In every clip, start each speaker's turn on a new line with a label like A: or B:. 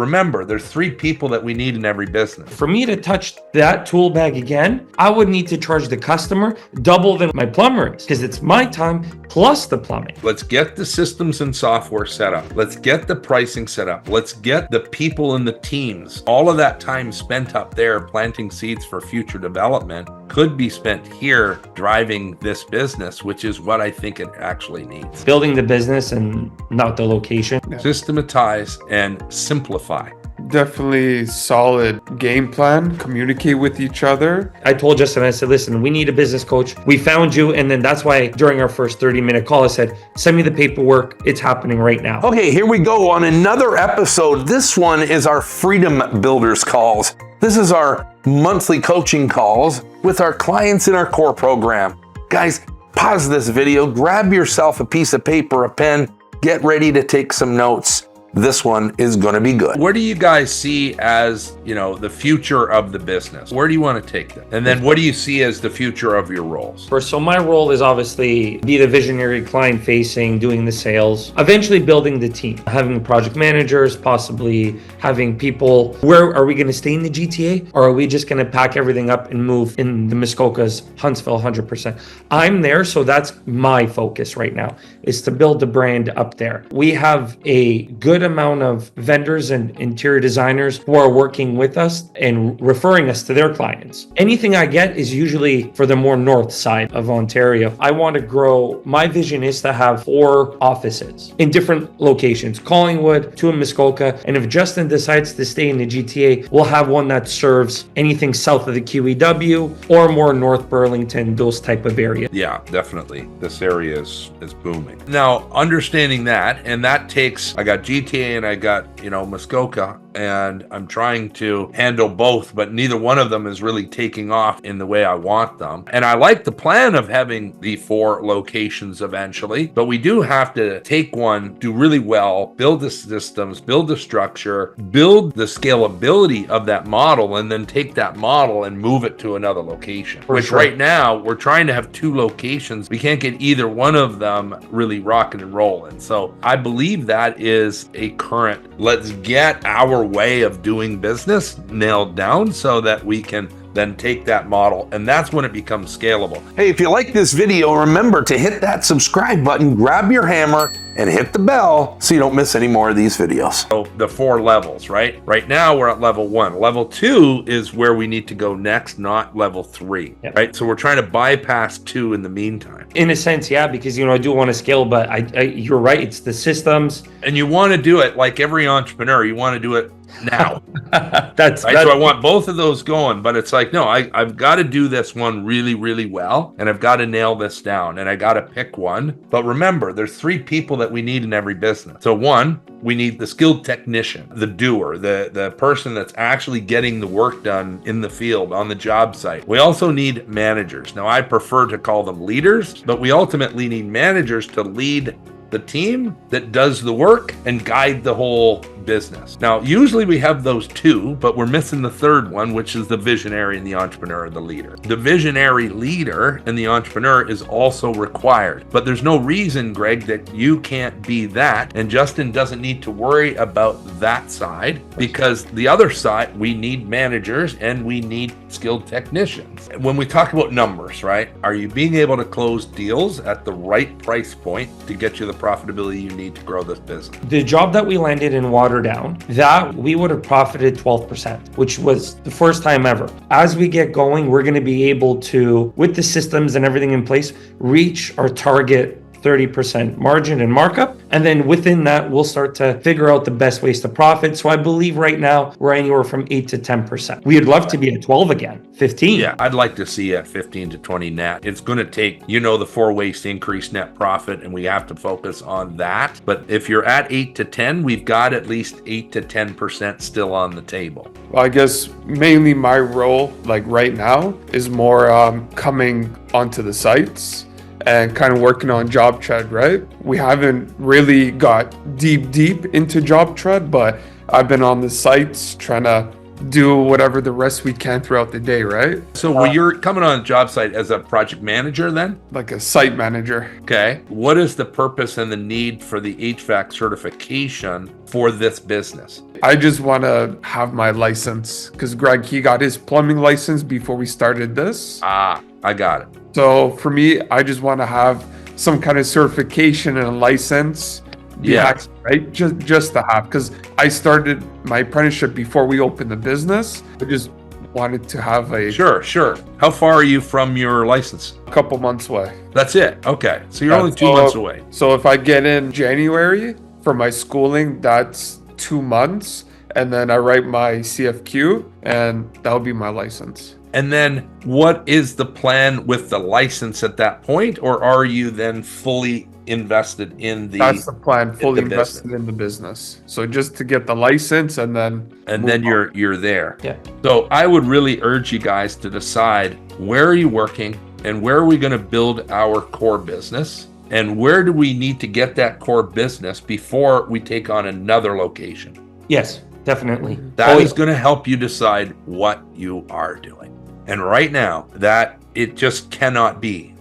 A: remember, there's 3 people that we need in every business.
B: For me to touch that tool bag again, I would need to charge the customer double than my plumber is, because it's my time plus the plumbing.
A: Let's get the systems and software set up. Let's get the pricing set up. Let's get the people and the teams. All of that time spent up there planting seeds for future development could be spent here driving this business, which is what I think it actually needs.
B: Building the business and not the location.
A: Systematize and simplify.
C: Definitely solid game plan, communicate with each other.
B: I told Justin, I said, listen, we need a business coach. We found you. And then that's why during our first 30-minute call, I said, send me the paperwork. It's happening right now.
D: Okay, here we go on another episode. This one is our Freedom Builders calls. This is our monthly coaching calls with our clients in our core program. Guys, pause this video, grab yourself a piece of paper, a pen, get ready to take some notes. This one is going to be good.
A: Where do you guys see as, the future of the business? Where do you want to take them? And then what do you see as the future of your roles?
B: So my role is obviously be the visionary, client facing, doing the sales, eventually building the team, having project managers, possibly having people. Where are we going to stay in the GTA, or are we just going to pack everything up and move in the Muskokas, Huntsville, 100%? I'm there. So that's my focus right now, is to build the brand up there. We have a good amount of vendors and interior designers who are working with us and referring us to their clients. Anything I get is usually for the more north side of Ontario. I want to grow. My vision is to have 4 offices in different locations, Collingwood, 2 in Muskoka. And if Justin decides to stay in the GTA, we'll have one that serves anything south of the QEW or more North Burlington, those type of areas.
A: Yeah, definitely. This area is booming. Now, understanding that, and that takes, I got GTA and I got, Muskoka, and I'm trying to handle both, but neither one of them is really taking off in the way I want them. And I like the plan of having the 4 locations eventually, but we do have to take one, do really well, build the systems, build the structure, build the scalability of that model, and then take that model and move it to another location. Right now, we're trying to have 2 locations. We can't get either one of them really rocking and rolling. So I believe that is a current, let's get our way of doing business nailed down so that we can then take that model, and that's when it becomes scalable.
D: Hey, if you like this video, remember to hit that subscribe button, grab your hammer, and hit the bell so you don't miss any more of these videos.
A: So the 4 levels, right? Right now we're at level 1. Level 2 is where we need to go next, not level 3, right? So we're trying to bypass 2 in the meantime.
B: In a sense, yeah, because, I do want to scale, but you're right. It's the systems.
A: And you want to do it like every entrepreneur, you want to do it now.
B: That's
A: right. So I want both of those going, but it's like, no, I've got to do this one really, really well, and I've got to nail this down, and I got to pick one. But remember, there's 3 people that we need in every business. So 1, we need the skilled technician, the doer, the person that's actually getting the work done in the field, on the job site. We also need managers. Now, I prefer to call them leaders, but we ultimately need managers to lead the team that does the work and guide the whole business. Now, usually we have those 2, but we're missing the 3rd one, which is the visionary and the entrepreneur, the leader. The visionary leader and the entrepreneur is also required, but there's no reason, Greg, that you can't be that, and Justin doesn't need to worry about that side, because the other side, we need managers and we need skilled technicians. When we talk about numbers, right? Are you being able to close deals at the right price point to get you the profitability you need to grow this business?
B: The job that we landed in Waterdown, that we would have profited 12%, which was the first time ever. As we get going, we're going to be able to, with the systems and everything in place, reach our target 30% margin and markup. And then within that, we'll start to figure out the best ways to profit. So I believe right now we're anywhere from 8 to 10%. We'd love to be at 12 again, 15.
A: Yeah, I'd like to see at 15 to 20 net. It's going to take, the 4 ways to increase net profit, and we have to focus on that. But if you're at 8 to 10, we've got at least 8 to 10% still on the table.
C: Well, I guess mainly my role, like right now, is more coming onto the sites and kind of working on job tread, right? We haven't really got deep into job tread, but I've been on the sites trying to do whatever the rest we can throughout the day, right?
A: So when you're coming on a job site as a project manager then?
C: Like a site manager.
A: Okay. What is the purpose and the need for the HVAC certification for this business?
C: I just want to have my license because Greg, he got his plumbing license before we started this.
A: Ah, I got it.
C: So for me, I just want to have some kind of certification and a license.
A: Yeah.
C: Right. Just to have, because I started my apprenticeship before we opened the business. I just wanted to have a
A: Sure. How far are you from your license?
C: couple months away.
A: That's it. Okay. So you're
C: Yeah,
A: only 2 months away.
C: So if I get in January for my schooling, that's 2 months. And then I write my CFQ and that'll be my license.
A: And then what is the plan with the license at that point? Or are you then fully invested in the...
C: That's the plan, fully
A: the
C: invested
A: business.
C: in the business. So just to get the license and then
A: you're there.
B: Yeah.
A: So I would really urge you guys to decide, where are you working and where are we going to build our core business? And where do we need to get that core business before we take on another location?
B: Yes, definitely.
A: That is going to help you decide what you are doing. And right now, that it just cannot be.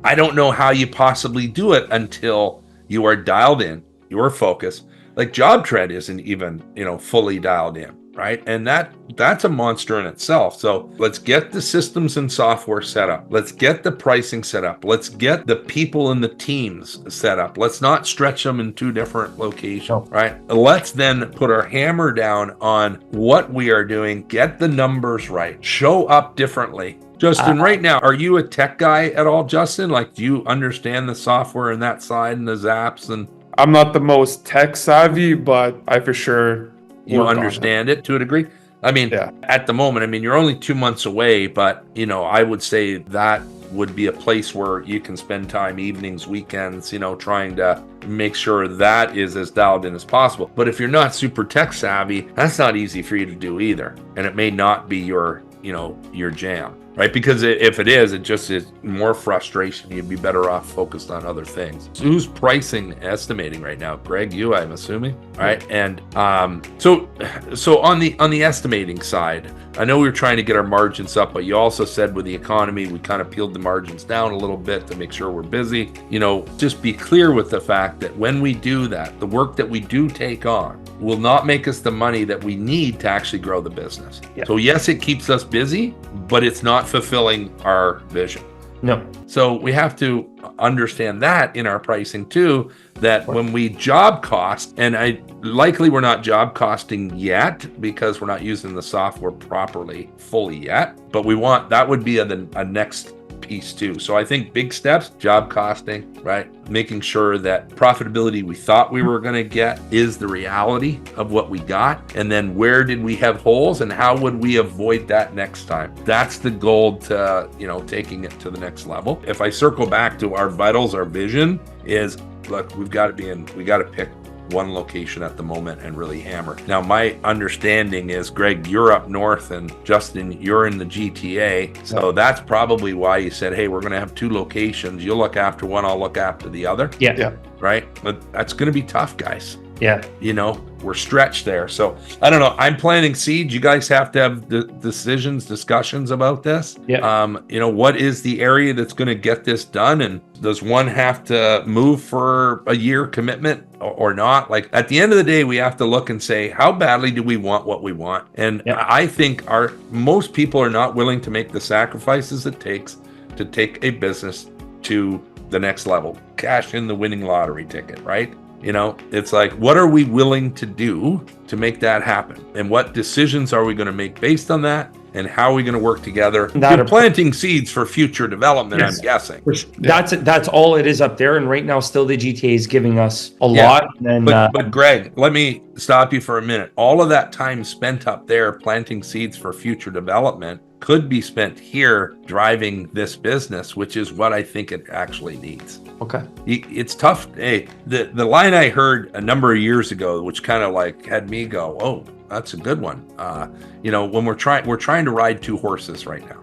A: I don't know how you possibly do it until you are dialed in, you are focused. Like JobTread isn't even, fully dialed in, right? And that's a monster in itself. So let's get the systems and software set up. Let's get the pricing set up. Let's get the people and the teams set up. Let's not stretch them in 2 different locations, right? Let's then put our hammer down on what we are doing, get the numbers right, show up differently. Justin, right now, are you a tech guy at all, Justin? Like, do you understand the software and that side and the zaps and...
C: I'm not the most tech savvy, but I for sure
A: You
C: work on
A: understand it to a degree? I mean,
C: Yeah.
A: at the moment, you're only 2 months away, but, I would say that would be a place where you can spend time, evenings, weekends, trying to make sure that is as dialed in as possible. But if you're not super tech savvy, that's not easy for you to do either. And it may not be your jam. Right? Because if it is, it just is more frustration. You'd be better off focused on other things. So who's pricing estimating right now? Greg, you, I'm assuming, right? And so on the estimating side, I know we were trying to get our margins up, but you also said with the economy, we kind of peeled the margins down a little bit to make sure we're busy. Just be clear with the fact that when we do that, the work that we do take on will not make us the money that we need to actually grow the business.
B: Yeah.
A: So yes, it keeps us busy, but it's not fulfilling our vision.
B: No.
A: So we have to understand that in our pricing too, that when we job cost, and we're not job costing yet because we're not using the software properly fully yet, but that would be a next piece too. So I think big steps, job costing, right? Making sure that profitability we thought we were going to get is the reality of what we got. And then where did we have holes and how would we avoid that next time? That's the goal to, taking it to the next level. If I circle back to our vitals, our vision is, look, we got to pick one location at the moment and really hammer. Now, my understanding is, Greg, you're up north and Justin, you're in the GTA. So that's probably why you said, hey, we're going to have 2 locations. You'll look after one, I'll look after the other.
B: Yeah.
A: Right? But that's going to be tough, guys.
B: Yeah.
A: We're stretched there. So I don't know. I'm planting seeds. You guys have to have the discussions about this.
B: Yeah.
A: What is the area that's going to get this done? And does one have to move for a year commitment or not? Like at the end of the day, we have to look and say, how badly do we want what we want? And I think most people are not willing to make the sacrifices it takes to take a business to the next level, cash in the winning lottery ticket, right? It's like, what are we willing to do to make that happen? And what decisions are we going to make based on that? And how are we going to work together? You're planting seeds for future development, yes. I'm guessing.
B: That's all it is up there. And right now, still the GTA is giving us a lot. And,
A: but Greg, let me stop you for a minute. All of that time spent up there planting seeds for future development could be spent here driving this business, which is what I think it actually needs.
B: Okay.
A: It's tough. Hey, the line I heard a number of years ago, which kind of like had me go, oh, that's a good one. When we're trying to ride 2 horses right now.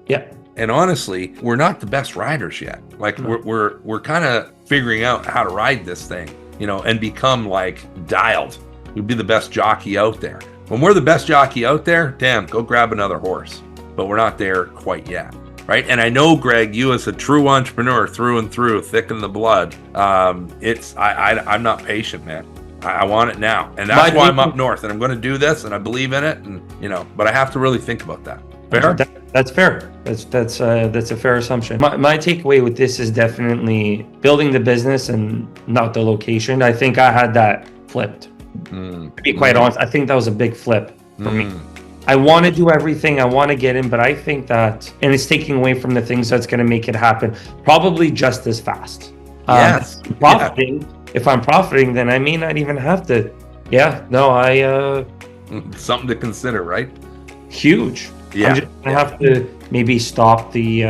B: Yeah.
A: And honestly, we're not the best riders yet. Like we're kind of figuring out how to ride this thing, and become like dialed. we'd be the best jockey out there. When we're the best jockey out there, damn, go grab another horse. But we're not there quite yet, right? And I know, Greg, you as a true entrepreneur through and through, thick in the blood, I'm not patient, man. I want it now. And that's why I'm up north, and I'm going to do this, and I believe in it, and but I have to really think about that. Fair?
B: That's fair. That's a fair assumption. My takeaway with this is definitely building the business and not the location. I think I had that flipped. To be quite honest, I think that was a big flip for me. I want to do everything. I want to get in, but I think that, and it's taking away from the things that's going to make it happen probably just as fast.
A: Yes.
B: If I'm profiting, then I may not even have to. Yeah. No,
A: something to consider, right?
B: Huge.
A: Yeah.
B: I'm just gonna have to maybe stop the.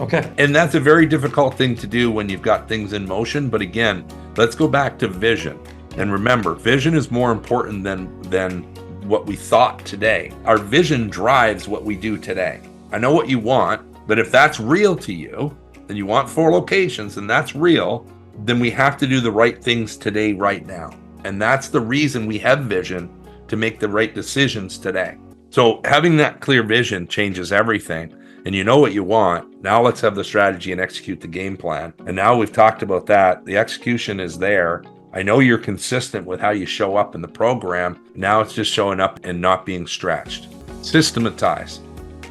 B: Okay.
A: And that's a very difficult thing to do when you've got things in motion. But again, let's go back to vision. And remember, vision is more important than what we thought today. Our vision drives what we do today. I know what you want, but if that's real to you, and you want 4 locations, and that's real, then we have to do the right things today, right now. And that's the reason we have vision, to make the right decisions today. So having that clear vision changes everything. And you know what you want. Now let's have the strategy and execute the game plan. And now we've talked about that. The execution is there. I know you're consistent with how you show up in the program. Now it's just showing up and not being stretched. Systematize.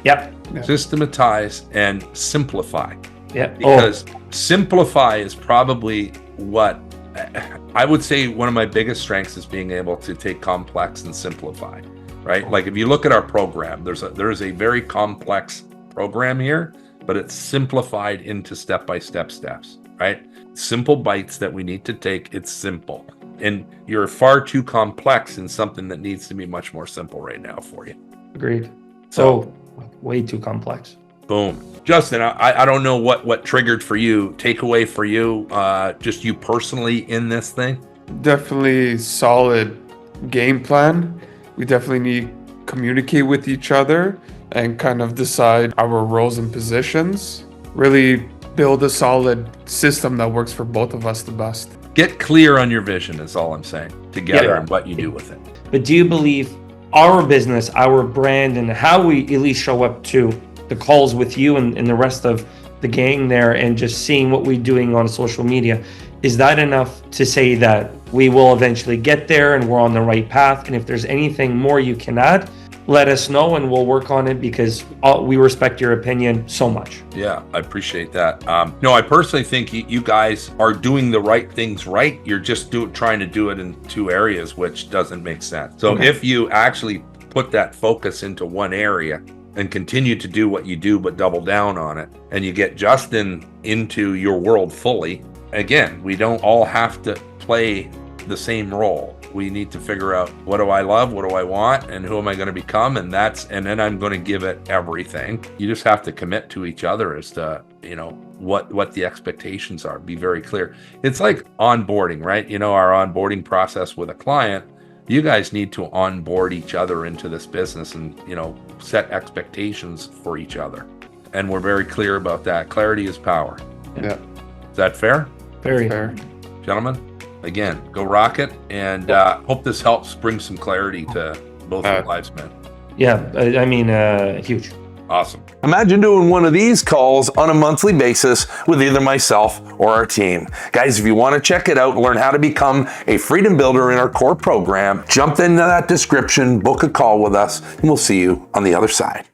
B: Yep.
A: Systematize and simplify.
B: Yep.
A: Because simplify is probably what I would say one of my biggest strengths is being able to take complex and simplify, right? Like if you look at our program, there is a very complex program here, but it's simplified into step-by-step steps, right? Simple bites that we need to take. It's simple. And you're far too complex in something that needs to be much more simple right now for you.
B: Agreed. So way too complex.
A: Boom. Justin, I don't know what triggered for you, takeaway for you, just you personally in this thing?
C: Definitely solid game plan. We definitely need to communicate with each other and kind of decide our roles and positions. Really build a solid system that works for both of us the best.
A: Get clear on your vision is all I'm saying, together, and what you do with it.
B: But do you believe our business, our brand, and how we at least show up to the calls with you and the rest of the gang there, and just seeing what we're doing on social media, is that enough to say that we will eventually get there and we're on the right path? And if there's anything more you can add, let us know and we'll work on it, because we respect your opinion so much.
A: Yeah, I appreciate that. No, I personally think you guys are doing the right things right. You're just trying to do it in 2 areas, which doesn't make sense. So if you actually put that focus into one area and continue to do what you do, but double down on it, and you get Justin into your world fully, again, we don't all have to play the same role. We need to figure out, what do I love, what do I want, and who am I going to become, and then I'm going to give it everything. You just have to commit to each other as to, what the expectations are. Be very clear. It's like onboarding, right? Our onboarding process with a client, you guys need to onboard each other into this business and, set expectations for each other. And we're very clear about that. Clarity is power.
C: Yeah.
A: Is that fair?
B: Very
C: fair.
A: Gentlemen, again, go rock it, and hope this helps bring some clarity to both your lives, man.
B: Yeah, I mean, huge.
A: Awesome.
D: Imagine doing one of these calls on a monthly basis with either myself or our team. Guys, if you want to check it out and learn how to become a freedom builder in our core program, jump into that description, book a call with us, and we'll see you on the other side.